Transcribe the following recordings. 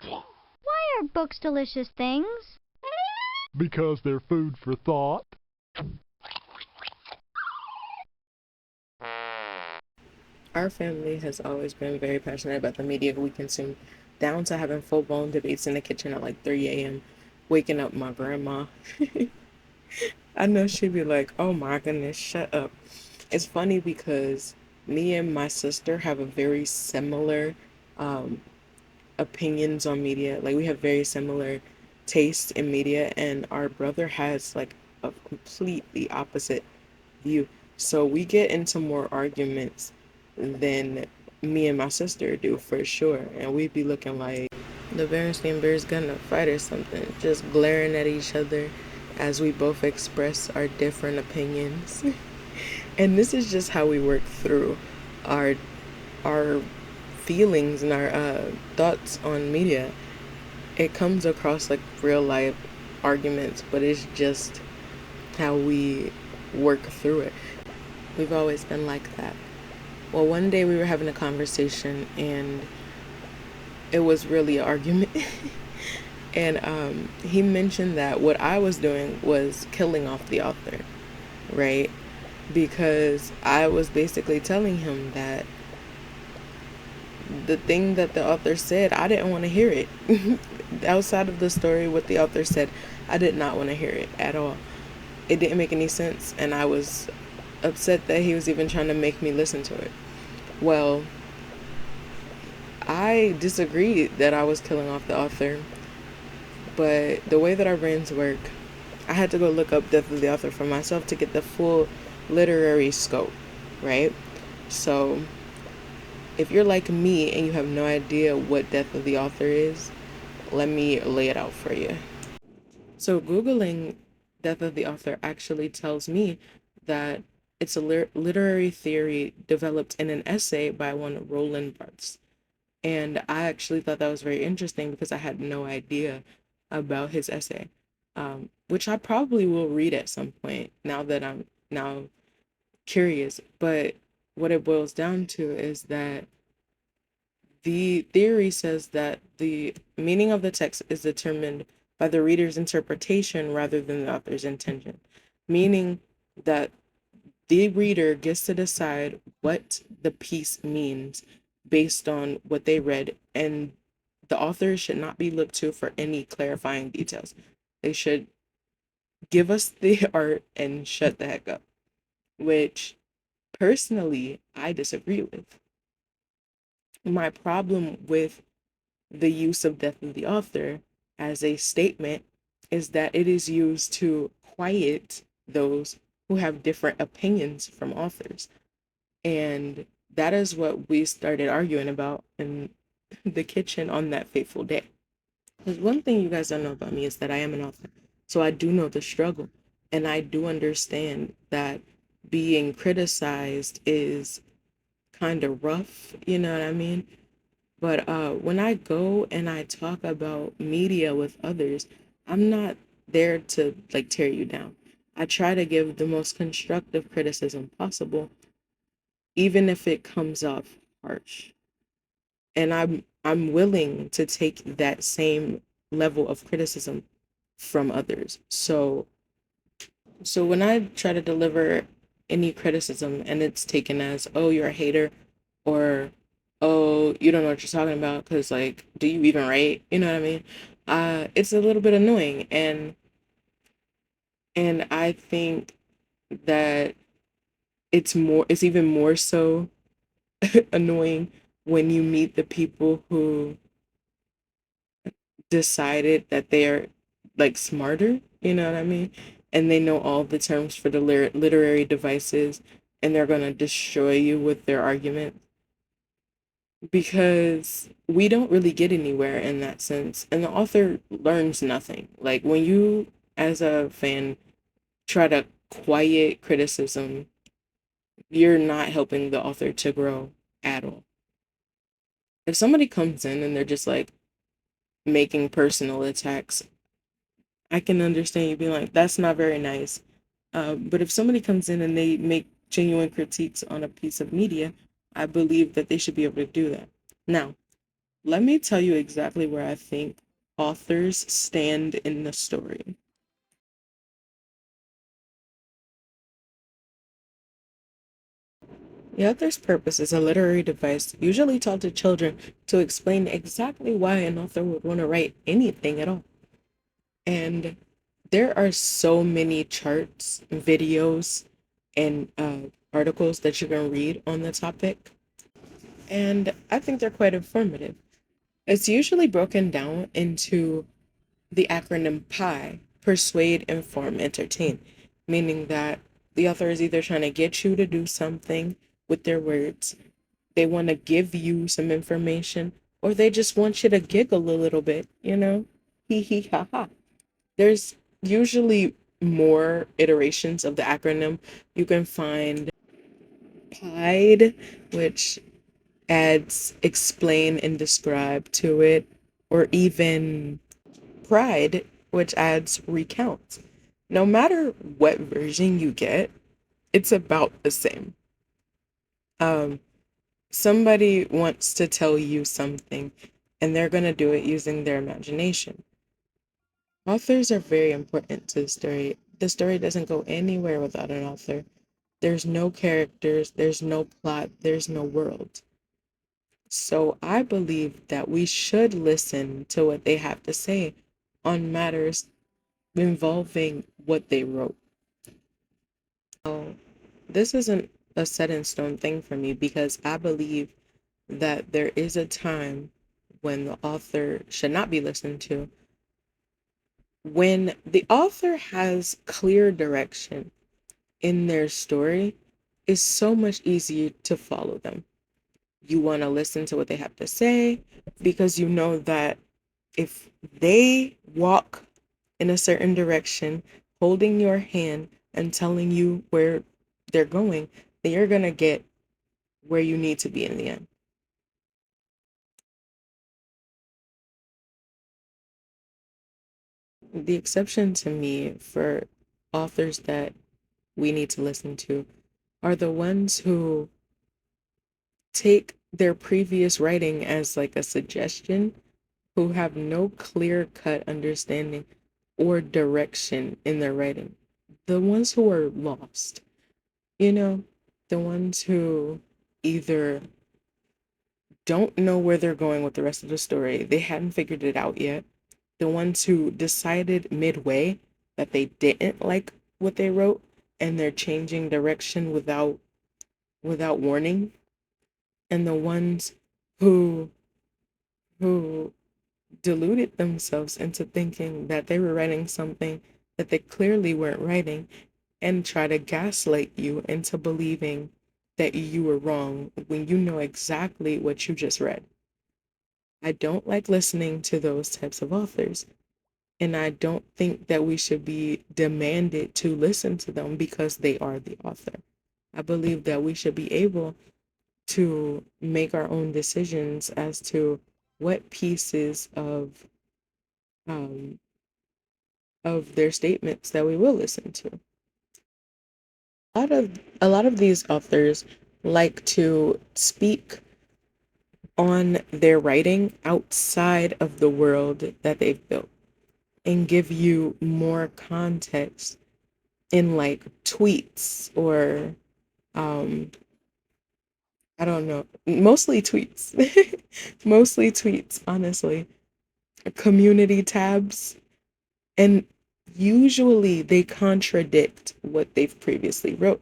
Why are books delicious things? Because they're food for thought. Our family has always been very passionate about the media we consume, down to having full-blown debates in the kitchen at like 3 a.m., waking up my grandma. I know she'd be like, oh my goodness, shut up. It's funny because me and my sister have a very similar um, opinions on media. Like we have very similar tastes in media, and our brother has like a completely opposite view. So we get into more arguments than me and my sister do for sure. And we'd be looking like the Berenstein Bears gonna fight or something, just glaring at each other as we both express our different opinions. And this is just how we work through our our feelings and our thoughts on media. It comes across like real life arguments, but it's just how we work through it. We've always been like that. Well, one day we were having a conversation and it was really an argument. And he mentioned that what I was doing was killing off the author, right? Because I was basically telling him that the thing that the author said, I didn't want to hear it. Outside of the story, what the author said, I did not want to hear it at all. It didn't make any sense, and I was upset that he was even trying to make me listen to it. Well, I disagreed that I was killing off the author, but the way that our brains work, I had to go look up Death of the Author for myself to get the full literary scope, right? So, if you're like me and you have no idea what Death of the Author is, let me lay it out for you. So, Googling Death of the Author actually tells me that it's a literary theory developed in an essay by one Roland Barthes. And I actually thought that was very interesting because I had no idea about his essay, which I probably will read at some point now that I'm now curious. But what it boils down to is that the theory says that the meaning of the text is determined by the reader's interpretation rather than the author's intention, meaning that the reader gets to decide what the piece means based on what they read, and the author should not be looked to for any clarifying details. They should give us the art and shut the heck up, which personally I disagree with. My problem with the use of Death of the Author as a statement is that it is used to quiet those who have different opinions from authors. And that is what we started arguing about in the kitchen on that fateful day. Because one thing you guys don't know about me is that I am an author. So I do know the struggle. And I do understand that being criticized is kind of rough, you know what I mean? But when I go and I talk about media with others, I'm not there to like tear you down. I try to give the most constructive criticism possible, even if it comes off harsh. And I'm willing to take that same level of criticism from others. So when I try to deliver any criticism and it's taken as, oh, you're a hater, or oh, you don't know what you're talking about because like, do you even write? You know what I mean? It's a little bit annoying, and I think that it's even more so annoying when you meet the people who decided that they're like smarter, you know what I mean? And they know all the terms for the literary devices, and they're going to destroy you with their argument because we don't really get anywhere in that sense. And the author learns nothing. Like when you, as a fan, try to quiet criticism, you're not helping the author to grow at all. If somebody comes in and they're just like making personal attacks, I can understand you being like, that's not very nice. But if somebody comes in and they make genuine critiques on a piece of media, I believe that they should be able to do that. Now, Let me tell you exactly where I think authors stand in the story. The author's purpose is a literary device usually taught to children to explain exactly why an author would want to write anything at all. And there are so many charts, videos, and articles that you can read on the topic. And I think they're quite informative. It's usually broken down into the acronym PI, persuade, inform, entertain, meaning that the author is either trying to get you to do something with their words, they want to give you some information, or they just want you to giggle a little bit, you know? Hee hee ha ha. There's usually more iterations of the acronym. You can find PIDE, which adds explain and describe to it, or even pride, which adds recount. No matter what version you get, it's about the same. Um, Somebody wants to tell you something, and they're going to do it using their imagination. Authors are very important to the story. The story doesn't go anywhere without an author. There's no characters, there's no plot, there's no world. So I believe that we should listen to what they have to say on matters involving what they wrote. So this isn't a set in stone thing for me because I believe that there is a time when the author should not be listened to. When the author has clear direction in their story, it's so much easier to follow them. You want to listen to what they have to say because you know that if they walk in a certain direction, holding your hand and telling you where they're going, then you're going to get where you need to be in the end. The exception to me for authors that we need to listen to are the ones who take their previous writing as like a suggestion, who have no clear cut understanding or direction in their writing. The ones who are lost, you know, the ones who either don't know where they're going with the rest of the story, they hadn't figured it out yet, the ones who decided midway that they didn't like what they wrote and they're changing direction without warning, and the ones who who deluded themselves into thinking that they were writing something that they clearly weren't writing and try to gaslight you into believing that you were wrong when you know exactly what you just read. I don't like listening to those types of authors. And I don't think that we should be demanded to listen to them because they are the author. I believe that we should be able to make our own decisions as to what pieces um, of their statements that we will listen to. A lot of these authors like to speak on their writing outside of the world that they've built and give you more context in like tweets or um I don't know, mostly tweets. Mostly tweets, honestly. Community tabs, and usually they contradict what they've previously wrote.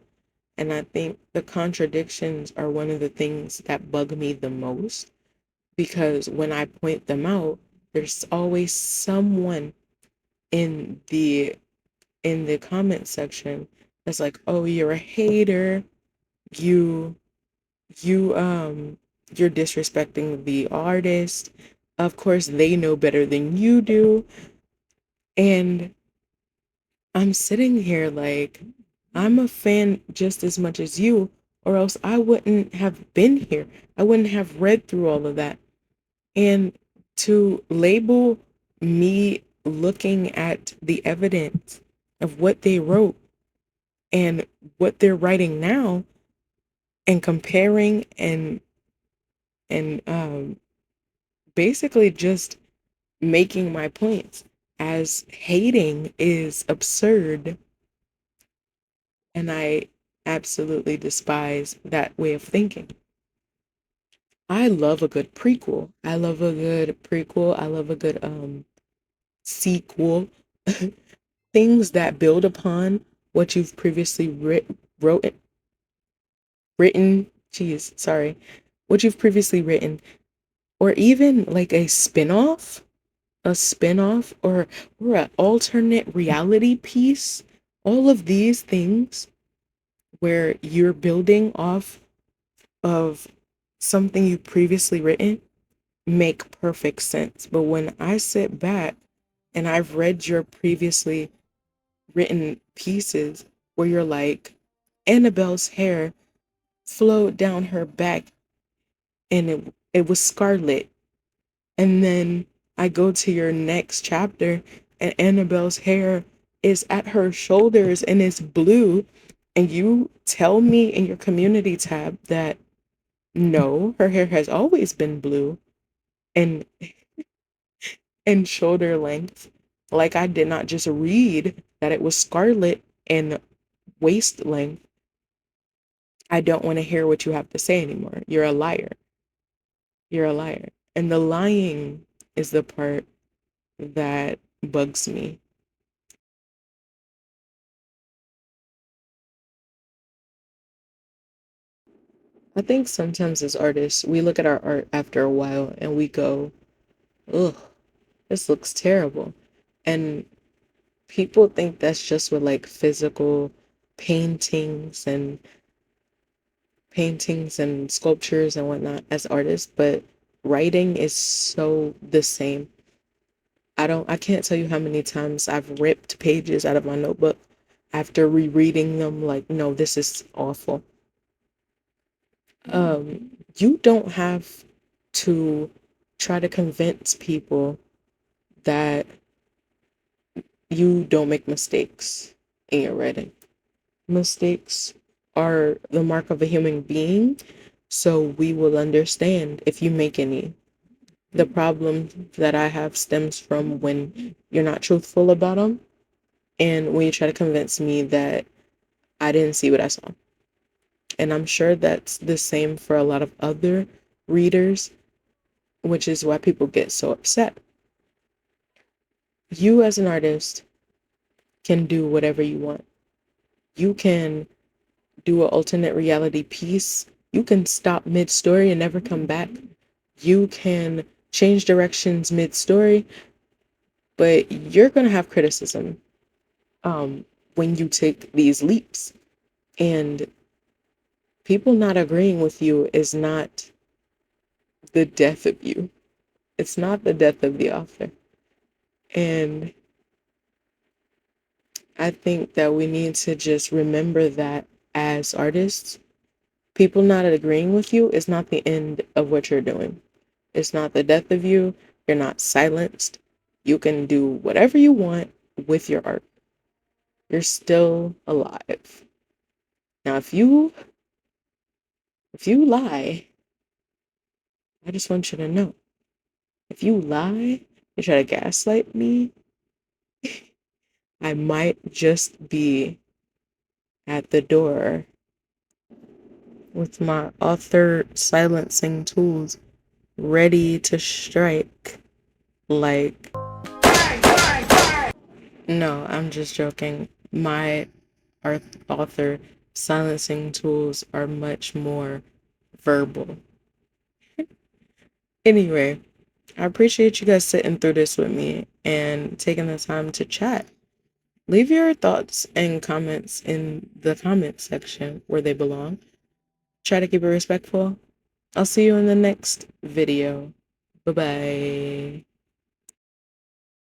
And I think the contradictions are one of the things that bug me the most because when I point them out, there's always someone in the comment section that's like, "Oh, you're a hater. You you're disrespecting the artist. Of course, they know better than you do." And I'm sitting here like, I'm a fan just as much as you, or else I wouldn't have been here. I wouldn't have read through all of that. And to label me looking at the evidence of what they wrote and what they're writing now and comparing and basically just making my points, as hating is absurd, and I absolutely despise that way of thinking. I love a good prequel. I love a good prequel. I love a good sequel. Things that build upon what you've previously written. Geez, sorry. What you've previously written, or even like a spin-off, or an alternate reality piece. All of these things where you're building off of something you previously written make perfect sense. But when I sit back and I've read your previously written pieces where you're like, Annabelle's hair flowed down her back and it was scarlet. And then I go to your next chapter and Annabelle's hair is at her shoulders and it's blue. And you tell me in your community tab that no, her hair has always been blue and shoulder length. Like I did not just read that it was scarlet and waist length. I don't want to hear what you have to say anymore. You're a liar. You're a liar. And the lying is the part that bugs me. I think sometimes as artists, we look at our art after a while and we go, ugh, this looks terrible. And people think that's just with like physical paintings and sculptures and whatnot as artists, but writing is so the same. I can't tell you how many times I've ripped pages out of my notebook after rereading them like, no, this is awful. You don't have to try to convince people that you don't make mistakes in your writing. Mistakes are the mark of a human being, so we will understand if you make any. The problem that I have stems from when you're not truthful about them and when you try to convince me that I didn't see what I saw. And I'm sure that's the same for a lot of other readers, which is why people get so upset. You, as an artist, can do whatever you want. You can do an alternate reality piece. You can stop mid-story and never come back. You can change directions mid-story, but you're going to have criticism when you take these leaps. And people not agreeing with you is not the death of you. It's not the death of the author. And I think that we need to just remember that as artists, people not agreeing with you is not the end of what you're doing. It's not the death of you. You're not silenced. You can do whatever you want with your art. You're still alive. Now, if you lie, I just want you to know, if you lie, you try to gaslight me, I might just be at the door with my author silencing tools ready to strike. Like, no, I'm just joking. My author silencing tools are much more verbal. Anyway, I appreciate you guys sitting through this with me and taking the time to chat. Leave your thoughts and comments in the comment section where they belong. Try to keep it respectful. I'll see you in the next video. Bye-bye.